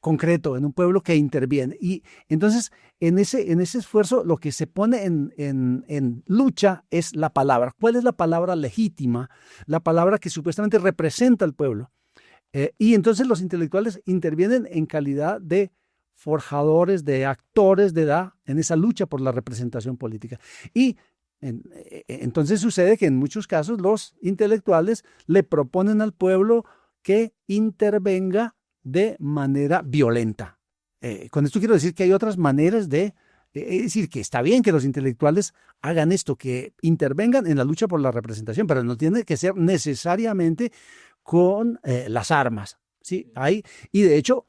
concreto, en un pueblo que interviene. Y entonces en ese esfuerzo lo que se pone en lucha es la palabra. ¿Cuál es la palabra legítima? La palabra que supuestamente representa al pueblo. Y entonces los intelectuales intervienen en calidad de forjadores, de actores en esa lucha por la representación política. Y entonces sucede que en muchos casos los intelectuales le proponen al pueblo que intervenga de manera violenta. Con esto quiero decir que hay otras maneras es decir, que está bien que los intelectuales hagan esto, que intervengan en la lucha por la representación, pero no tiene que ser necesariamente con las armas, ¿sí? Y de hecho,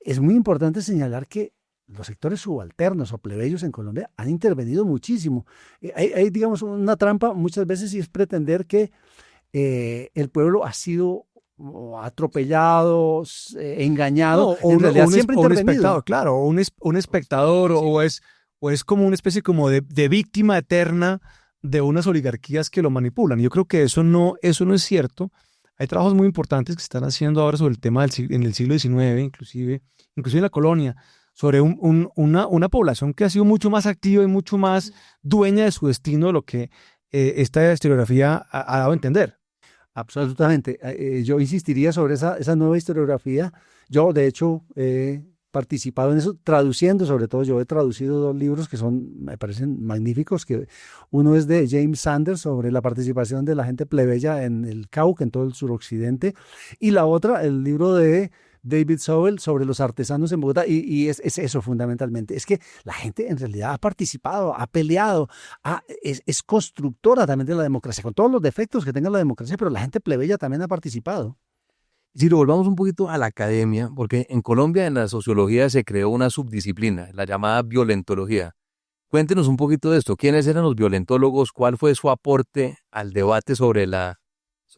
es muy importante señalar que los sectores subalternos o plebeyos en Colombia han intervenido muchísimo. Hay, digamos, una trampa muchas veces, y es pretender que el pueblo ha sido atropellados, engañados, en realidad siempre un espectador, claro, un espectador, sí. o es como una especie como de víctima eterna de unas oligarquías que lo manipulan. Yo creo que eso no es cierto. Hay trabajos muy importantes que se están haciendo ahora sobre el tema en el siglo XIX, inclusive en la colonia, sobre una población que ha sido mucho más activa y mucho más dueña de su destino de lo que esta historiografía ha dado a entender. Absolutamente. Yo insistiría sobre esa nueva historiografía. Yo, de hecho, he participado en eso, traduciendo, sobre todo. Yo he traducido 2 libros que me parecen magníficos. Uno es de James Sanders sobre la participación de la gente plebeya en el Cauca, en todo el suroccidente, y la otra, el libro de David Sowell sobre los artesanos en Bogotá, y es eso fundamentalmente, es que la gente en realidad ha participado, ha peleado, es constructora también de la democracia, con todos los defectos que tenga la democracia, pero la gente plebeya también ha participado. Si lo volvamos un poquito a la academia, porque en Colombia en la sociología se creó una subdisciplina, la llamada violentología. Cuéntenos un poquito de esto. ¿Quiénes eran los violentólogos? ¿Cuál fue su aporte al debate sobre la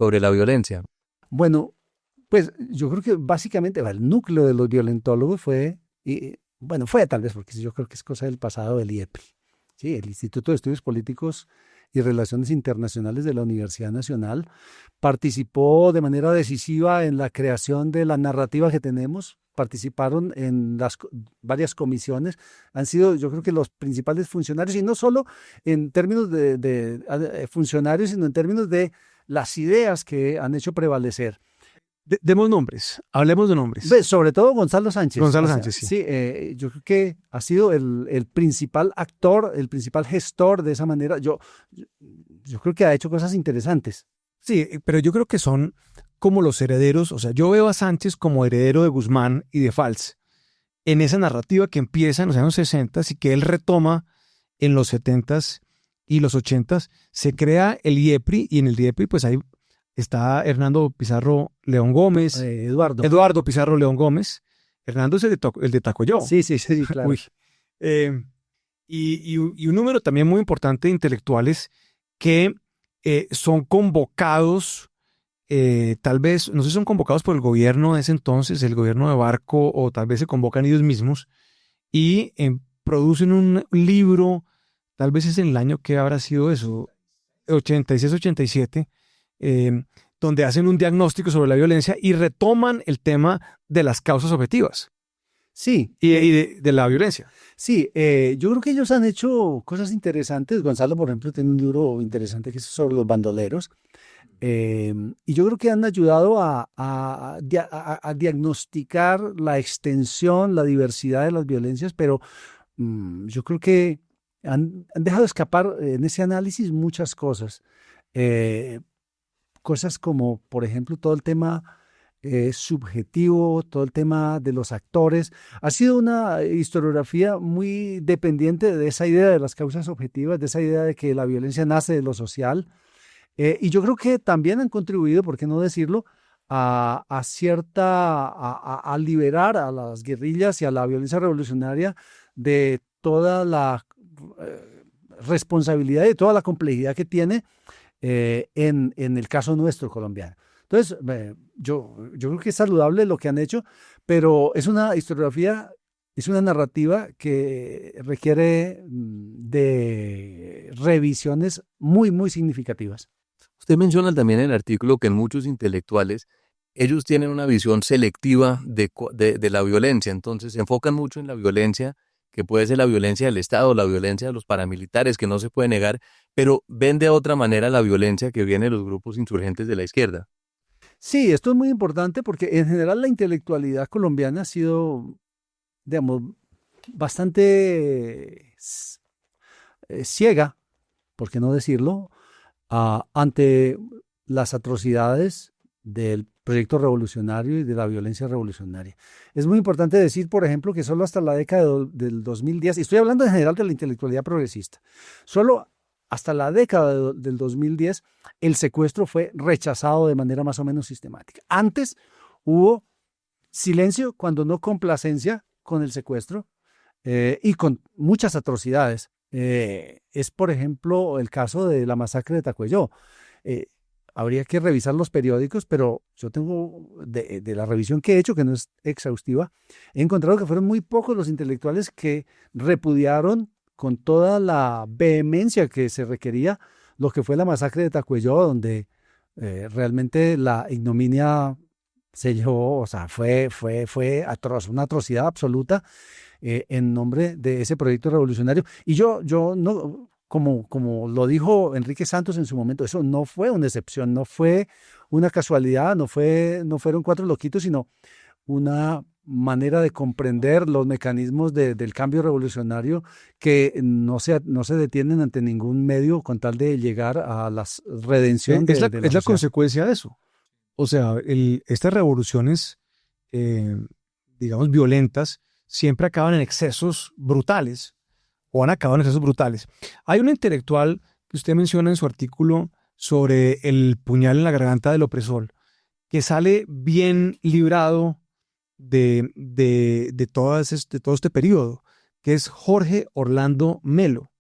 violencia? Bueno, pues yo creo que básicamente el núcleo de los violentólogos fue, fue tal vez, porque yo creo que es cosa del pasado del IEPRI, ¿sí? El Instituto de Estudios Políticos y Relaciones Internacionales de la Universidad Nacional participó de manera decisiva en la creación de la narrativa que tenemos, participaron en varias comisiones, han sido yo creo que los principales funcionarios, y no solo en términos de funcionarios, sino en términos de las ideas que han hecho prevalecer. Demos nombres, hablemos de nombres. Sobre todo Gonzalo Sánchez. Gonzalo Sánchez, sí. Sí, yo creo que ha sido el principal actor, el principal gestor de esa manera. Yo creo que ha hecho cosas interesantes. Sí, pero yo creo que son como los herederos, o sea, yo veo a Sánchez como heredero de Guzmán y de Valls, en esa narrativa que empieza en los años 60 y que él retoma en los 70 y los 80, se crea el IEPRI, y en el IEPRI pues ahí está Hernando Pizarro León Gómez. Eduardo Pizarro León Gómez. Hernando es el de Tacoyó. Sí, claro. Uy. Y un número también muy importante de intelectuales que son convocados, tal vez, no sé si son convocados por el gobierno de ese entonces, el gobierno de Barco, o tal vez se convocan ellos mismos y producen un libro, tal vez es en el año que habrá sido eso, 86-87, donde hacen un diagnóstico sobre la violencia y retoman el tema de las causas objetivas. Sí. Y de la violencia. Sí, yo creo que ellos han hecho cosas interesantes. Gonzalo, por ejemplo, tiene un libro interesante que es sobre los bandoleros. Y yo creo que han ayudado a diagnosticar la extensión, la diversidad de las violencias, pero yo creo que han dejado escapar en ese análisis muchas cosas. Cosas como, por ejemplo, todo el tema subjetivo, todo el tema de los actores. Ha sido una historiografía muy dependiente de esa idea de las causas objetivas, de esa idea de que la violencia nace de lo social. Y yo creo que también han contribuido, por qué no decirlo, a liberar a las guerrillas y a la violencia revolucionaria de toda la responsabilidad y de toda la complejidad que tiene en el caso nuestro colombiano. Entonces, yo creo que es saludable lo que han hecho, pero es una historiografía, es una narrativa que requiere de revisiones muy, muy significativas. Usted menciona también en el artículo que en muchos intelectuales ellos tienen una visión selectiva de la violencia, entonces se enfocan mucho en la violencia, que puede ser la violencia del Estado, la violencia de los paramilitares, que no se puede negar, pero ven de otra manera la violencia que viene de los grupos insurgentes de la izquierda. Sí, esto es muy importante porque en general la intelectualidad colombiana ha sido, digamos, bastante ciega, por qué no decirlo, ante las atrocidades del proyecto revolucionario y de la violencia revolucionaria. Es muy importante decir, por ejemplo, que solo hasta la década del 2010, y estoy hablando en general de la intelectualidad progresista, solo hasta la década del 2010, el secuestro fue rechazado de manera más o menos sistemática. Antes hubo silencio, cuando no complacencia, con el secuestro y con muchas atrocidades. Es, por ejemplo, el caso de la masacre de Tacuelló. Habría que revisar los periódicos, pero yo tengo, de la revisión que he hecho, que no es exhaustiva, he encontrado que fueron muy pocos los intelectuales que repudiaron con toda la vehemencia que se requería lo que fue la masacre de Tacuelló, donde realmente la ignominia se llevó, o sea, fue atroz, una atrocidad absoluta en nombre de ese proyecto revolucionario. Y yo no, como lo dijo Enrique Santos en su momento, eso no fue una excepción, no fue una casualidad, no fueron cuatro loquitos, sino una manera de comprender los mecanismos del cambio revolucionario que no se detienen ante ningún medio con tal de llegar a la redención de la sociedad. Es la consecuencia de eso. O sea, estas revoluciones, digamos, violentas, siempre acaban en excesos brutales, o han acabado en excesos brutales. Hay un intelectual que usted menciona en su artículo sobre el puñal en la garganta del opresor, que sale bien librado de todo este periodo, que es Jorge Orlando Melo.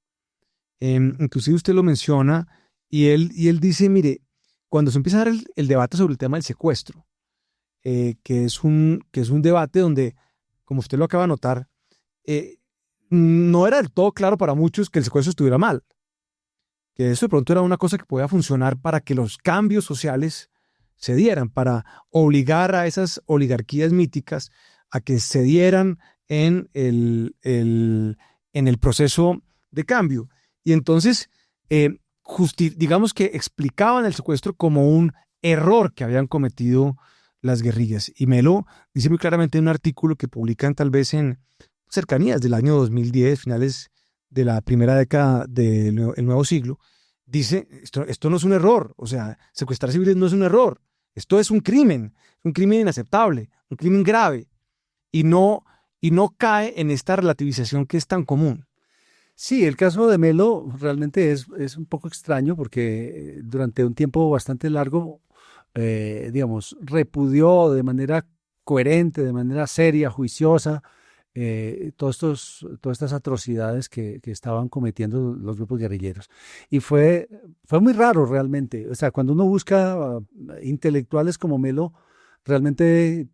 Inclusive usted lo menciona y él dice, mire, cuando se empieza a dar el debate sobre el tema del secuestro, que es un debate donde, como usted lo acaba de notar, no era del todo claro para muchos que el secuestro estuviera mal, que eso de pronto era una cosa que podía funcionar para que los cambios sociales se dieran, para obligar a esas oligarquías míticas a que se dieran en el proceso de cambio. Y entonces, digamos que explicaban el secuestro como un error que habían cometido las guerrillas. Y Melo dice muy claramente en un artículo que publican tal vez en cercanías del año 2010, finales de la primera década del nuevo siglo, dice, esto no es un error, o sea, secuestrar civiles no es un error, esto es un crimen inaceptable, un crimen grave, y no cae en esta relativización que es tan común. Sí, el caso de Melo realmente es un poco extraño porque durante un tiempo bastante largo, digamos, repudió de manera coherente, de manera seria, juiciosa, todas estas atrocidades que estaban cometiendo los grupos guerrilleros. Y fue muy raro realmente. O sea, cuando uno busca intelectuales como Melo, realmente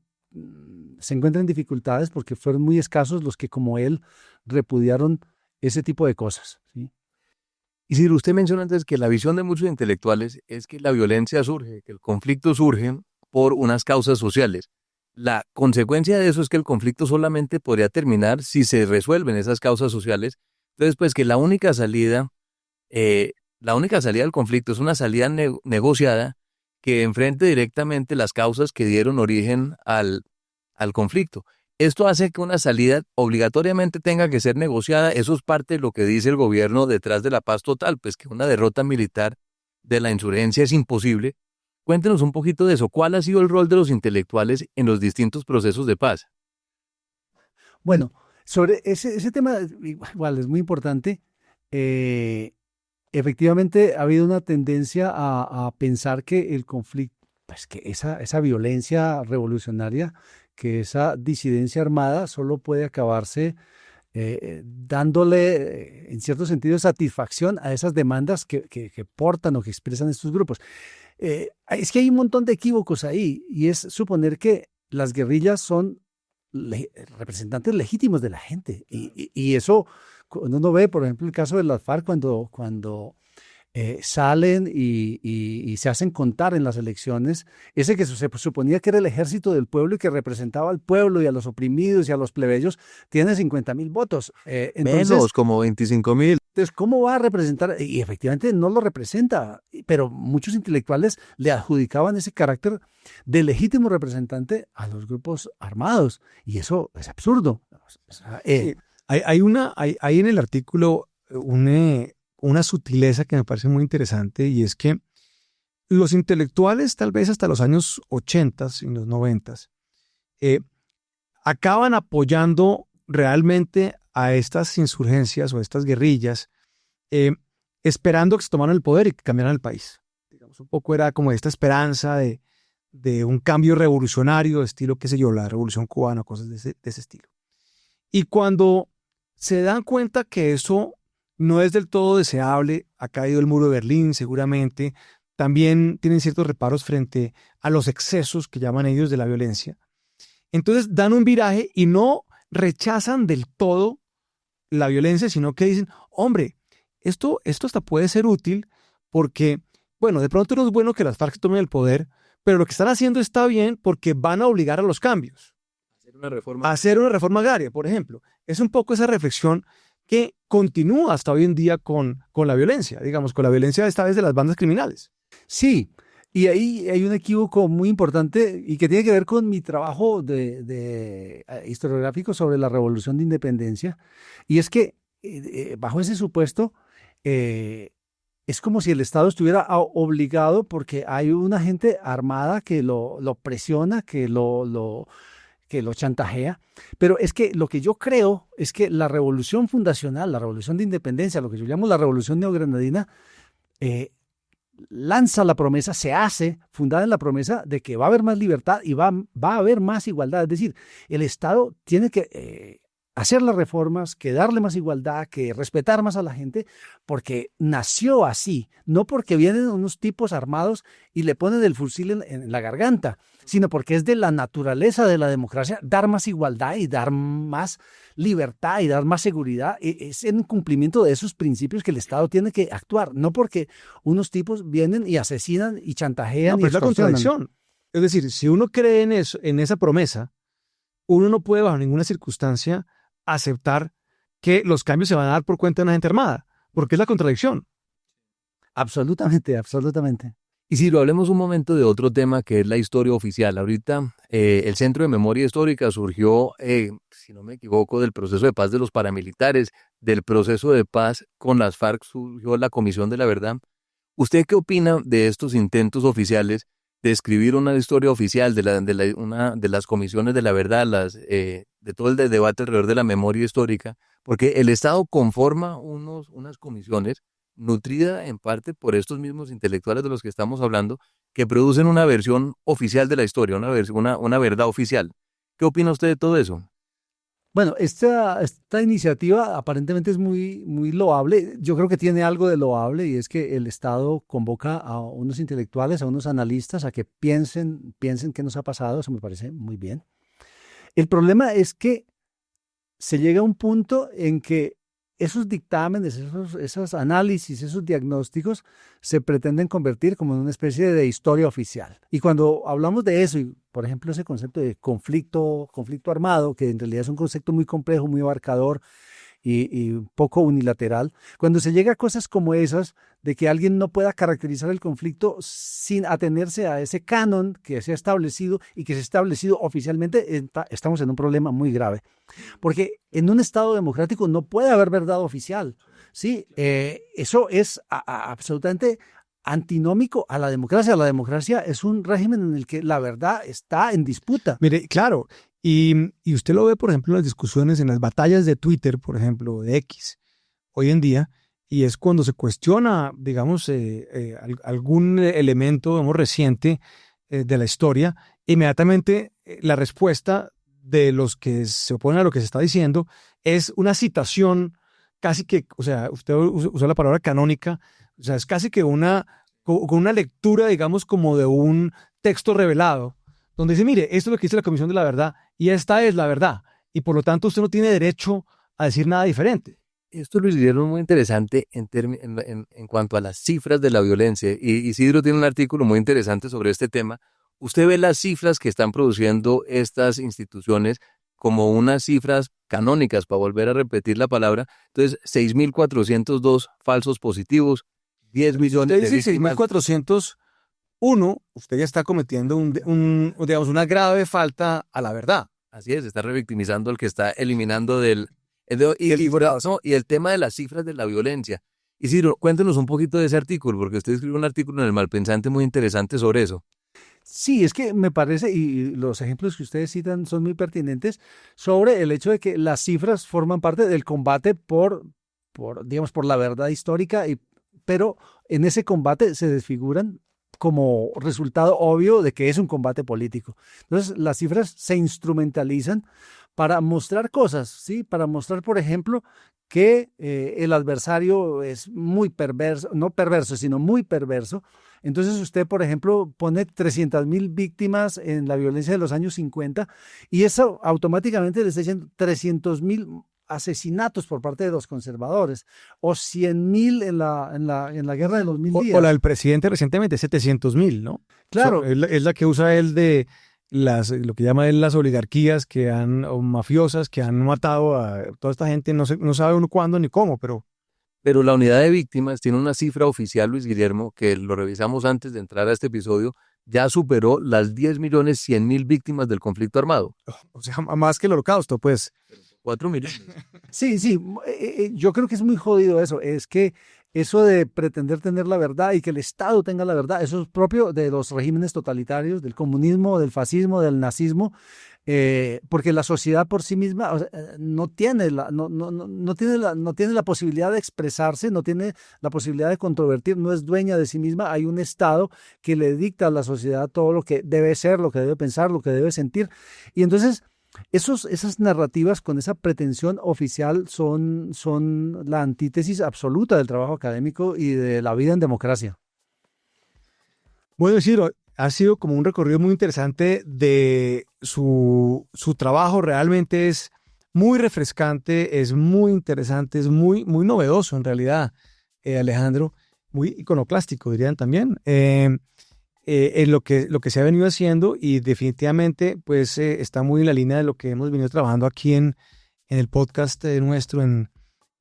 se encuentran dificultades porque fueron muy escasos los que como él repudiaron ese tipo de cosas, ¿sí? Isidro, usted menciona antes que la visión de muchos intelectuales es que la violencia surge, que el conflicto surge por unas causas sociales. La consecuencia de eso es que el conflicto solamente podría terminar si se resuelven esas causas sociales. Entonces, pues que la única salida del conflicto es una salida negociada que enfrente directamente las causas que dieron origen al conflicto. Esto hace que una salida obligatoriamente tenga que ser negociada. Eso es parte de lo que dice el gobierno detrás de la paz total, pues que una derrota militar de la insurgencia es imposible. Cuéntenos un poquito de eso. ¿Cuál ha sido el rol de los intelectuales en los distintos procesos de paz? Bueno, sobre ese tema igual es muy importante. Efectivamente ha habido una tendencia a pensar que el conflicto, pues que esa violencia revolucionaria, que esa disidencia armada solo puede acabarse dándole, en cierto sentido, satisfacción a esas demandas que portan o que expresan estos grupos. Es que hay un montón de equívocos ahí, y es suponer que las guerrillas son representantes legítimos de la gente. Y eso, cuando uno ve, por ejemplo, el caso de las FARC, cuando salen y se hacen contar en las elecciones, ese que se suponía que era el ejército del pueblo y que representaba al pueblo y a los oprimidos y a los plebeyos, tiene 50.000 votos. Menos, como 25.000. Entonces, ¿cómo va a representar? Y efectivamente no lo representa, pero muchos intelectuales le adjudicaban ese carácter de legítimo representante a los grupos armados, y eso es absurdo. Sí, hay en el artículo una sutileza que me parece muy interesante, y es que los intelectuales, tal vez hasta los años 80 y los 90, acaban apoyando realmente a estas insurgencias o a estas guerrillas, esperando que se tomaran el poder y que cambiaran el país. Digamos, un poco era como esta esperanza de un cambio revolucionario, estilo, qué sé yo, la Revolución Cubana, cosas de ese estilo. Y cuando se dan cuenta que eso no es del todo deseable, ha caído el muro de Berlín seguramente, también tienen ciertos reparos frente a los excesos que llaman ellos de la violencia. Entonces dan un viraje y no rechazan del todo la violencia, sino que dicen, hombre, esto hasta puede ser útil porque, bueno, de pronto no es bueno que las FARC tomen el poder, pero lo que están haciendo está bien porque van a obligar a los cambios. Hacer una reforma agraria, por ejemplo. Es un poco esa reflexión que continúa hasta hoy en día con la violencia, digamos, con la violencia esta vez de las bandas criminales. Sí, y ahí hay un equívoco muy importante y que tiene que ver con mi trabajo de historiográfico sobre la Revolución de Independencia, y es que bajo ese supuesto es como si el Estado estuviera obligado porque hay una gente armada que lo presiona, que lo chantajea, pero es que lo que yo creo es que la revolución fundacional, la revolución de independencia, lo que yo llamo la revolución neogranadina, lanza la promesa, se hace fundada en la promesa de que va a haber más libertad y va a haber más igualdad. Es decir, el Estado tiene que hacer las reformas, que darle más igualdad, que respetar más a la gente, porque nació así, no porque vienen unos tipos armados y le ponen el fusil en la garganta, sino porque es de la naturaleza de la democracia dar más igualdad y dar más libertad y dar más seguridad. Es en cumplimiento de esos principios que el Estado tiene que actuar, no porque unos tipos vienen y asesinan y chantajean. No, pero y es la extorsionan. contradicción. Es decir, si uno cree en eso, en esa promesa, uno no puede bajo ninguna circunstancia aceptar que los cambios se van a dar por cuenta de una gente armada, porque es la contradicción. Absolutamente, absolutamente. Isidro, hablemos un momento de otro tema que es la historia oficial. Ahorita el Centro de Memoria Histórica surgió, si no me equivoco, del proceso de paz de los paramilitares, del proceso de paz con las FARC surgió la Comisión de la Verdad. ¿Usted qué opina de estos intentos oficiales de escribir una historia oficial una de las comisiones de la verdad, de todo el debate alrededor de la memoria histórica? Porque el Estado conforma unas comisiones nutrida en parte por estos mismos intelectuales de los que estamos hablando, que producen una versión oficial de la historia, una verdad oficial. ¿Qué opina usted de todo eso? Bueno, esta iniciativa aparentemente es muy, muy loable. Yo creo que tiene algo de loable y es que el Estado convoca a unos intelectuales, a unos analistas a que piensen qué nos ha pasado. Eso me parece muy bien. El problema es que se llega a un punto en que esos dictámenes, esos análisis, esos diagnósticos se pretenden convertir como en una especie de historia oficial. Y cuando hablamos de eso, y por ejemplo ese concepto de conflicto armado, que en realidad es un concepto muy complejo, muy abarcador y poco unilateral, cuando se llega a cosas como esas, de que alguien no pueda caracterizar el conflicto sin atenerse a ese canon que se ha establecido y que se ha establecido oficialmente, estamos en un problema muy grave. Porque en un Estado democrático no puede haber verdad oficial, ¿sí? Eso es absolutamente antinómico a la democracia. La democracia es un régimen en el que la verdad está en disputa. Mire, claro, y usted lo ve, por ejemplo, en las discusiones, en las batallas de Twitter, por ejemplo, de X, hoy en día, y es cuando se cuestiona, digamos, algún elemento, digamos, reciente de la historia, inmediatamente la respuesta de los que se oponen a lo que se está diciendo es una citación casi que, o sea, usted usó la palabra canónica, o sea, es casi que con una lectura, digamos, como de un texto revelado, donde dice, mire, esto es lo que dice la Comisión de la Verdad y esta es la verdad, y por lo tanto usted no tiene derecho a decir nada diferente. Esto lo hicieron muy interesante en cuanto a las cifras de la violencia. Y Isidro tiene un artículo muy interesante sobre este tema. Usted ve las cifras que están produciendo estas instituciones como unas cifras canónicas, para volver a repetir la palabra. Entonces, 6.402 falsos positivos, 10 millones de víctimas. 6.401, usted ya está cometiendo digamos, una grave falta a la verdad. Así es, está revictimizando al que está eliminando y el tema de las cifras de la violencia. Isidro, cuéntenos un poquito de ese artículo, porque usted escribió un artículo en El Malpensante muy interesante sobre eso. Sí, es que me parece, y los ejemplos que ustedes citan son muy pertinentes, sobre el hecho de que las cifras forman parte del combate por la verdad histórica, pero en ese combate se desfiguran como resultado obvio de que es un combate político. Entonces, las cifras se instrumentalizan para mostrar cosas, ¿sí? Para mostrar, por ejemplo, que el adversario es muy perverso, no perverso, sino muy perverso. Entonces usted, por ejemplo, pone 300.000 víctimas en la violencia de los años 50 y eso automáticamente le está diciendo 300.000 asesinatos por parte de los conservadores o 100.000 en la guerra de los 1000 días. O la del presidente recientemente, 700.000, ¿no? Claro. Es la que usa él de lo que llama él las oligarquías o mafiosas que han matado a toda esta gente, no sabe uno cuándo ni cómo, pero la unidad de víctimas tiene una cifra oficial, Luis Guillermo, que lo revisamos antes de entrar a este episodio, ya superó las 10.100.000 víctimas del conflicto armado. O sea, más que el holocausto, pues. 4 millones. Sí, yo creo que es muy jodido eso, es que eso de pretender tener la verdad y que el Estado tenga la verdad, eso es propio de los regímenes totalitarios, del comunismo, del fascismo, del nazismo. porque la sociedad por sí misma, o sea, no tiene la posibilidad de expresarse, no tiene la posibilidad de controvertir, no es dueña de sí misma. Hay un Estado que le dicta a la sociedad todo lo que debe ser, lo que debe pensar, lo que debe sentir. Y entonces esas narrativas con esa pretensión oficial son la antítesis absoluta del trabajo académico y de la vida en democracia. Bueno, Isidro, ha sido como un recorrido muy interesante de su trabajo. Realmente es muy refrescante, es muy interesante, es muy novedoso en realidad, Alejandro, muy iconoclástico dirían también, en lo que se ha venido haciendo, y definitivamente pues está muy en la línea de lo que hemos venido trabajando aquí en el podcast nuestro en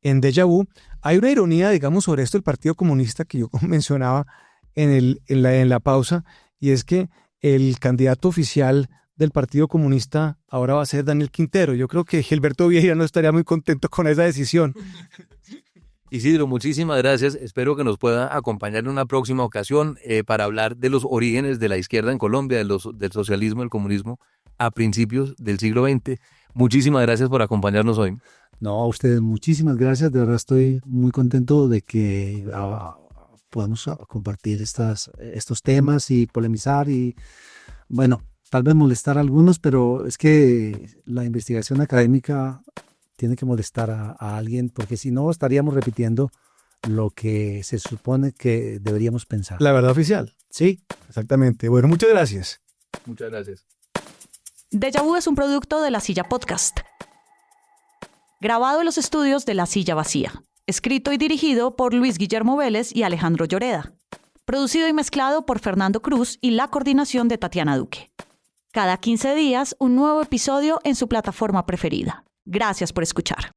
Déjà Vu. Hay una ironía, digamos, sobre esto del Partido Comunista que yo mencionaba en la pausa, y es que el candidato oficial del Partido Comunista ahora va a ser Daniel Quintero. Yo creo que Gilberto Vieira no estaría muy contento con esa decisión. Isidro, muchísimas gracias. Espero que nos pueda acompañar en una próxima ocasión para hablar de los orígenes de la izquierda en Colombia, del socialismo y el comunismo a principios del siglo XX. Muchísimas gracias por acompañarnos hoy. No, a ustedes muchísimas gracias. De verdad estoy muy contento de que podamos compartir estos temas y polemizar y, bueno, tal vez molestar a algunos, pero es que la investigación académica tiene que molestar a alguien, porque si no estaríamos repitiendo lo que se supone que deberíamos pensar. La verdad oficial. Sí. Exactamente. Bueno, muchas gracias. Muchas gracias. Déjà Vu es un producto de La Silla Podcast. Grabado en los estudios de La Silla Vacía. Escrito y dirigido por Luis Guillermo Vélez y Alejandro Lloreda. Producido y mezclado por Fernando Cruz y la coordinación de Tatiana Duque. Cada 15 días, un nuevo episodio en su plataforma preferida. Gracias por escuchar.